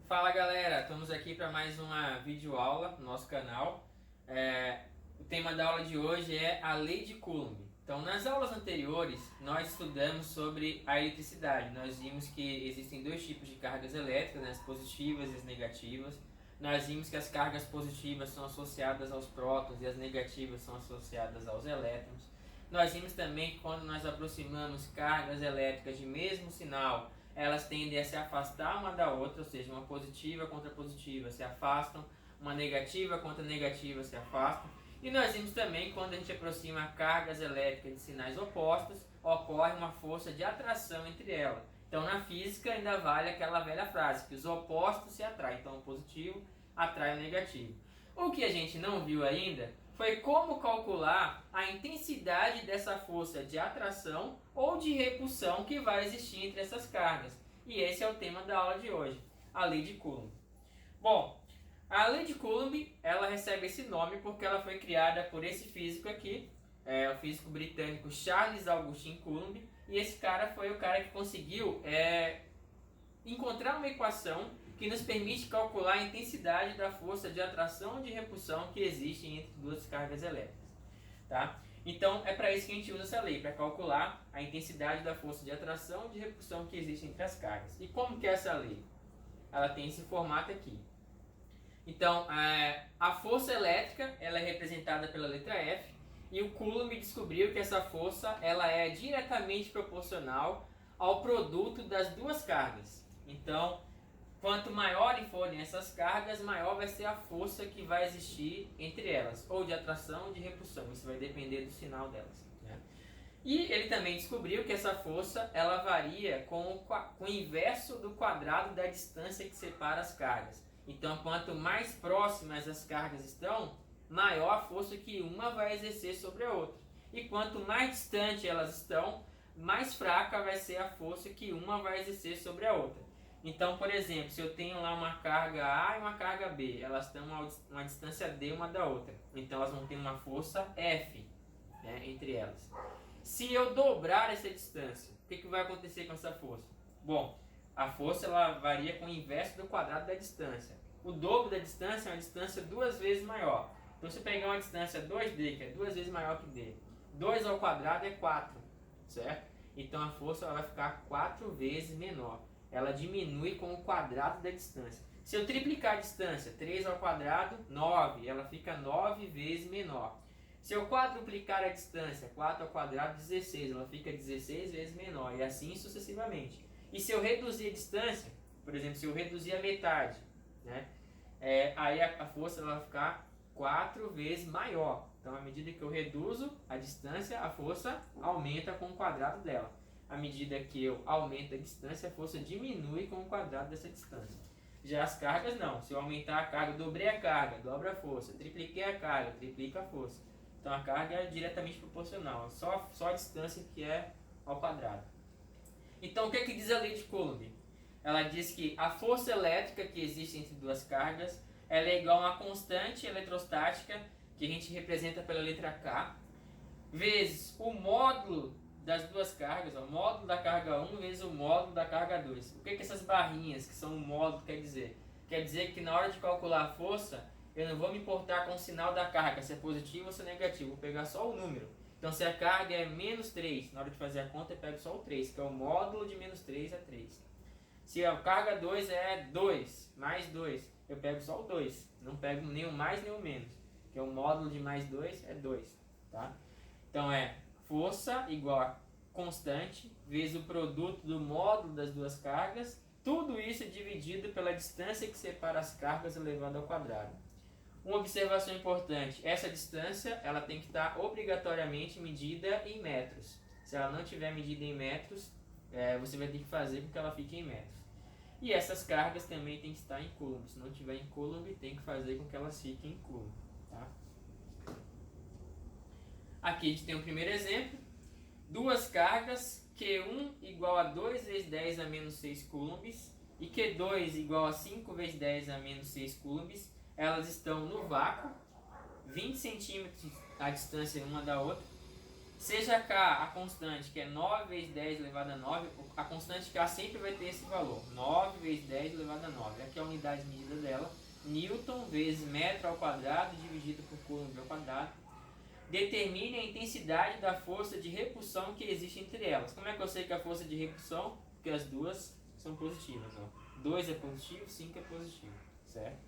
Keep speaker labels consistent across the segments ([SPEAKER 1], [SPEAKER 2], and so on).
[SPEAKER 1] Fala galera, estamos aqui para mais uma videoaula no nosso canal. O tema da aula de hoje é a lei de Coulomb. Então, nas aulas anteriores, nós estudamos sobre a eletricidade. Nós vimos que existem dois tipos de cargas elétricas, né, as positivas e as negativas. Nós vimos que as cargas positivas são associadas aos prótons e as negativas são associadas aos elétrons. Nós vimos também que quando nós aproximamos cargas elétricas de mesmo sinal, elas tendem a se afastar uma da outra, ou seja, uma positiva contra positiva se afastam, uma negativa contra negativa se afastam. E nós vimos também que quando a gente aproxima cargas elétricas de sinais opostos, ocorre uma força de atração entre elas. Então na física ainda vale aquela velha frase, que os opostos se atraem. Então o positivo atrai o negativo. O que a gente não viu ainda foi como calcular a intensidade dessa força de atração ou de repulsão que vai existir entre essas cargas. E esse é o tema da aula de hoje, a lei de Coulomb. Bom, a lei de Coulomb, ela recebe esse nome porque ela foi criada por esse físico aqui, o físico britânico Charles Augustin Coulomb, e esse cara foi o cara que conseguiu encontrar uma equação que nos permite calcular a intensidade da força de atração e de repulsão que existe entre duas cargas elétricas. Tá? Então é para isso que a gente usa essa lei, para calcular a intensidade da força de atração e de repulsão que existe entre as cargas. E como que é essa lei? Ela tem esse formato aqui. Então a força elétrica ela é representada pela letra F, e o Coulomb descobriu que essa força ela é diretamente proporcional ao produto das duas cargas. Então, quanto maiores forem essas cargas, maior vai ser a força que vai existir entre elas, ou de atração ou de repulsão. Isso vai depender do sinal delas, né? E ele também descobriu que essa força ela varia com o inverso do quadrado da distância que separa as cargas. Então, quanto mais próximas as cargas estão, maior a força que uma vai exercer sobre a outra. E quanto mais distante elas estão, mais fraca vai ser a força que uma vai exercer sobre a outra. Então, por exemplo, se eu tenho lá uma carga A e uma carga B, elas estão a uma distância D uma da outra. Então, elas vão ter uma força F, né, entre elas. Se eu dobrar essa distância, o que vai acontecer com essa força? Bom, a força ela varia com o inverso do quadrado da distância. O dobro da distância é uma distância duas vezes maior. Então, se eu pegar uma distância 2D, que é duas vezes maior que D, 2 ao quadrado é 4, certo? Então, a força ela vai ficar 4 vezes menor. Ela diminui com o quadrado da distância. Se eu triplicar a distância, 3 ao quadrado, 9, ela fica 9 vezes menor. Se eu quadruplicar a distância, 4 ao quadrado, 16, ela fica 16 vezes menor, e assim sucessivamente. E se eu reduzir a distância, por exemplo, se eu reduzir a metade, né, aí a força ela vai ficar 4 vezes maior. Então, à medida que eu reduzo a distância, a força aumenta com o quadrado dela. À medida que eu aumento a distância, a força diminui com o quadrado dessa distância. Já as cargas não. Se eu aumentar a carga, eu dobrei a carga, dobra a força. Tripliquei a carga, triplica a força. Então a carga é diretamente proporcional. Só a distância que é ao quadrado. Então o que diz a lei de Coulomb? Ela diz que a força elétrica que existe entre duas cargas ela é igual a uma constante eletrostática, que a gente representa pela letra K, vezes o módulo das duas cargas, o módulo da carga 1 vezes o módulo da carga 2. O que essas barrinhas, que são o módulo, quer dizer? Quer dizer que na hora de calcular a força, eu não vou me importar com o sinal da carga, se é positivo ou se é negativo, vou pegar só o número. Então se a carga é menos 3, na hora de fazer a conta eu pego só o 3, que é o módulo de menos 3 é 3. Se a carga 2 é 2, mais 2, eu pego só o 2, não pego nem o mais nem o menos, que é o módulo de mais 2 é 2, tá? Então é força igual a constante vezes o produto do módulo das duas cargas, tudo isso dividido pela distância que separa as cargas elevado ao quadrado. Uma observação importante, essa distância ela tem que estar obrigatoriamente medida em metros. Se ela não tiver medida em metros, você vai ter que fazer com que ela fique em metros. E essas cargas também tem que estar em Coulomb. Se não tiver em Coulomb, tem que fazer com que elas fiquem em Coulomb, tá? Aqui a gente tem o primeiro exemplo. Duas cargas, Q1 igual a 2 vezes 10 a menos 6 coulombs e Q2 igual a 5 vezes 10 a menos 6 coulombs. Elas estão no vácuo, 20 centímetros a distância uma da outra. Seja K a constante, que é 9 vezes 10 elevado a 9, a constante K sempre vai ter esse valor, 9 vezes 10 elevado a 9. Aqui é a unidade de medida dela, Newton vezes metro ao quadrado dividido por Coulomb ao quadrado. Determine a intensidade da força de repulsão que existe entre elas. Como é que eu sei que a força de repulsão? Porque as duas são positivas. 2 é positivo, 5 é positivo. Certo?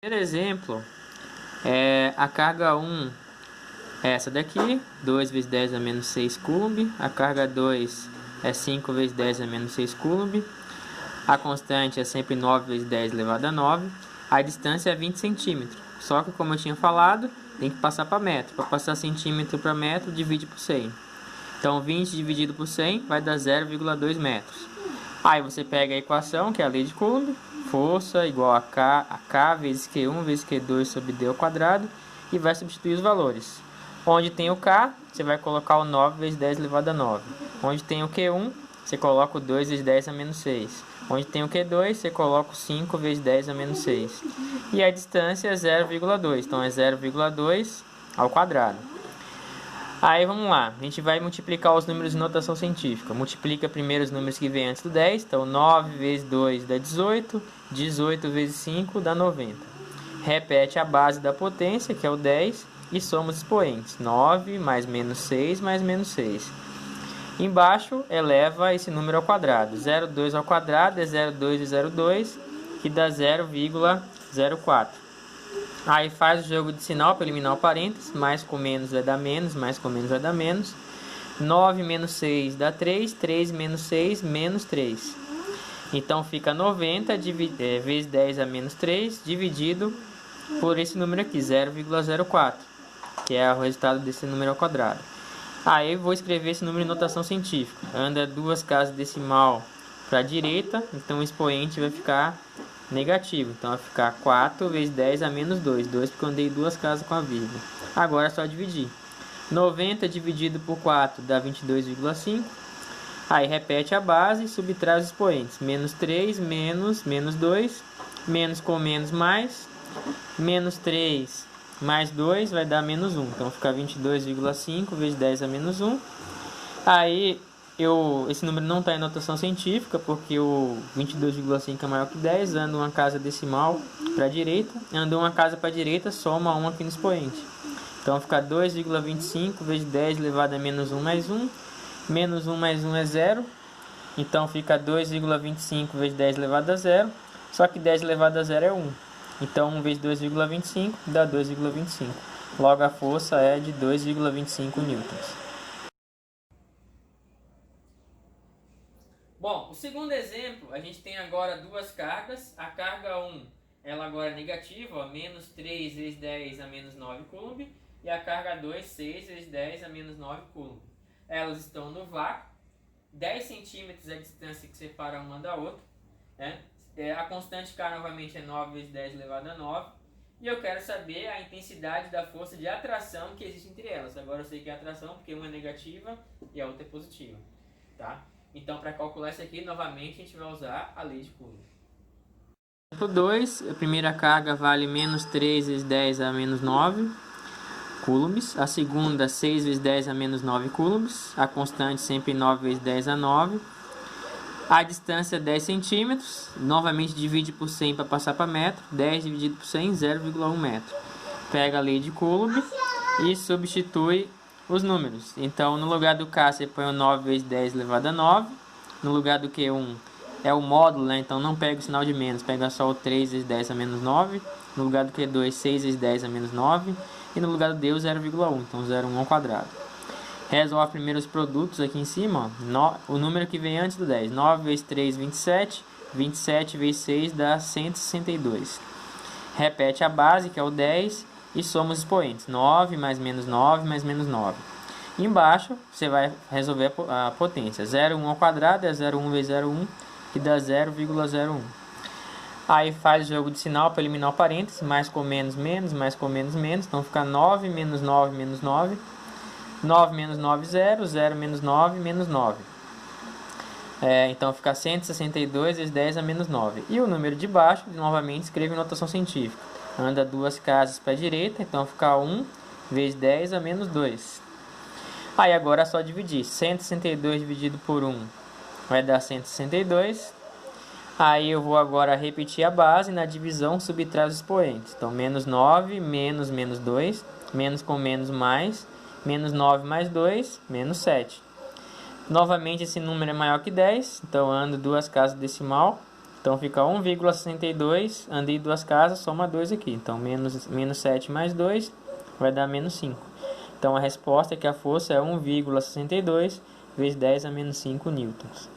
[SPEAKER 1] Primeiro exemplo é a carga 1, essa daqui, 2 vezes 10 a menos 6 Coulomb. A carga 2 é 5 vezes 10 a menos 6 Coulomb. A constante é sempre 9 vezes 10 elevado a 9. A distância é 20 centímetros. Só que, como eu tinha falado, tem que passar para metro. Para passar centímetro para metro, divide por 100. Então, 20 dividido por 100 vai dar 0,2 metros. Aí você pega a equação, que é a lei de Coulomb. Força igual a K vezes Q1 vezes Q2 sobre D ao quadrado. E vai substituir os valores. Onde tem o K, você vai colocar o 9 vezes 10 elevado a 9. Onde tem o Q1, você coloca o 2 vezes 10 a menos 6. Onde tem o Q2, você coloca o 5 vezes 10 a menos 6. E a distância é 0,2. Então, é 0,2 ao quadrado. Aí, vamos lá. A gente vai multiplicar os números de notação científica. Multiplica primeiro os números que vêm antes do 10. Então, 9 vezes 2 dá 18. 18 vezes 5 dá 90. Repete a base da potência, que é o 10. E soma os expoentes. 9 mais menos 6 mais menos 6. Embaixo, eleva esse número ao quadrado. 0,2 ao quadrado é 0,2 e 0,2, que dá 0,04. Aí faz o jogo de sinal para eliminar o parênteses. Mais com menos vai dar menos, mais com menos vai dar menos. 9 menos 6 dá 3, 3 menos 6, menos 3. Então fica 90 vezes 10 a menos 3, dividido por esse número aqui, 0,04, que é o resultado desse número ao quadrado. Aí eu vou escrever esse número em notação científica. Anda 2 casas decimal para a direita, então o expoente vai ficar negativo. Então vai ficar 4 vezes 10 a menos 2. 2 porque eu andei 2 casas com a vírgula. Agora é só dividir. 90 dividido por 4 dá 22,5. Aí repete a base e subtrai os expoentes. Menos 3, menos 2. Menos com menos mais. Menos 3 mais 2 vai dar menos 1. Então fica 22,5 vezes 10 a menos 1. Aí esse número não está em notação científica, porque o 22,5 é maior que 10. Anda uma casa decimal para a direita. Andou uma casa para a direita, soma 1 aqui no expoente. Então fica 2,25 vezes 10 elevado a menos 1 mais 1. Menos 1 mais 1 é 0. Então fica 2,25 vezes 10 elevado a 0. Só que 10 elevado a 0 é 1. Então 1 vezes 2,25 dá 2,25. Logo a força é de 2,25 newtons. Bom, o segundo exemplo, a gente tem agora duas cargas. A carga 1, ela agora é negativa, menos 3 vezes 10 a menos 9 Coulomb. E a carga 2, 6 vezes 10 a menos 9 Coulomb. Elas estão no vácuo. 10 centímetros é a distância que separa uma da outra, né? A constante K novamente é 9 vezes 10 elevado a 9. E eu quero saber a intensidade da força de atração que existe entre elas. Agora eu sei que é atração porque uma é negativa e a outra é positiva. Tá? Então, para calcular isso aqui, novamente a gente vai usar a lei de Coulomb. Exemplo 2, a primeira carga vale menos 3 vezes 10 a menos 9 coulombs. A segunda, 6 vezes 10 a menos 9 coulombs. A constante sempre 9 vezes 10 a 9. A distância é 10 centímetros. Novamente divide por 100 para passar para metro. 10 dividido por 100, 0,1 metro. Pega a lei de Coulomb e substitui os números. Então, no lugar do K, você põe o 9 vezes 10 elevado a 9. No lugar do Q1 é o módulo, né? Então não pega o sinal de menos. Pega só o 3 vezes 10 a menos 9. No lugar do Q2, 6 vezes 10 a menos 9. E no lugar do D, o 0,1. Então, 0,1 ao quadrado. Resolve primeiro os produtos aqui em cima, ó. O número que vem antes do 10. 9 vezes 3, 27. 27 vezes 6 dá 162. Repete a base, que é o 10, e soma os expoentes. 9 mais menos 9 mais menos 9. Embaixo, você vai resolver a potência. 0,1 ao quadrado é 0,1 vezes 0,1, que dá 0,01. Aí faz o jogo de sinal para eliminar o parênteses. Mais com menos, menos. Mais com menos, menos. Então fica 9 menos 9 menos 9. 9 menos 9, 0. 0 menos 9, menos 9. Então fica 162 vezes 10 a menos 9. E o número de baixo, novamente, escreve em notação científica. Anda 2 casas para a direita, então fica 1 vezes 10 a menos 2. Aí agora é só dividir. 162 dividido por 1 vai dar 162. Aí eu vou agora repetir a base, na divisão subtrai os expoentes. Então, menos 9, menos 2, menos com menos mais, menos 9 mais 2, menos 7. Novamente esse número é maior que 10, então ando duas casas decimal. Então fica 1,62, andei duas casas, soma 2 aqui. Então menos 7 mais 2 vai dar menos 5. Então a resposta é que a força é 1,62 vezes 10 a menos 5 newtons.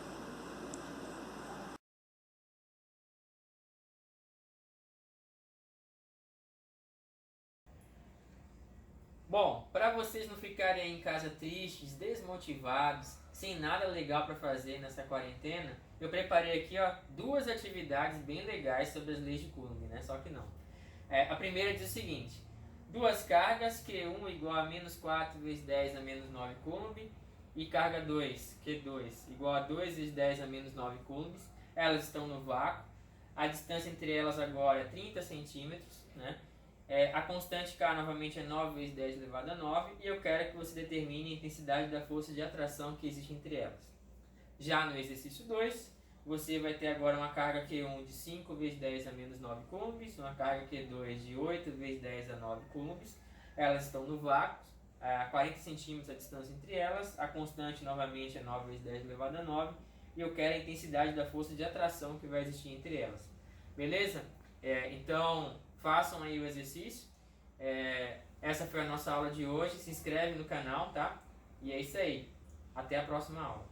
[SPEAKER 1] Bom, para vocês não ficarem aí em casa tristes, desmotivados, sem nada legal para fazer nessa quarentena, eu preparei aqui duas atividades bem legais sobre as leis de Coulomb, né? Só que não. A primeira diz o seguinte: duas cargas, Q1 igual a menos 4 vezes 10 a menos 9 Coulomb, e carga 2, Q2 igual a 2 vezes 10 a menos 9 coulombs, elas estão no vácuo, a distância entre elas agora é 30 centímetros, né? A constante K novamente é 9 vezes 10 elevado a 9, e eu quero que você determine a intensidade da força de atração que existe entre elas. Já no exercício 2, você vai ter agora uma carga Q1 de 5 vezes 10 a menos 9 coulombs, uma carga Q2 de 8 vezes 10 a 9 coulombs, elas estão no vácuo, a 40 centímetros a distância entre elas, a constante novamente é 9 vezes 10 elevado a 9, e eu quero a intensidade da força de atração que vai existir entre elas. Beleza? Então, façam aí o exercício. Essa foi a nossa aula de hoje. Se inscreve no canal, tá? E é isso aí. Até a próxima aula.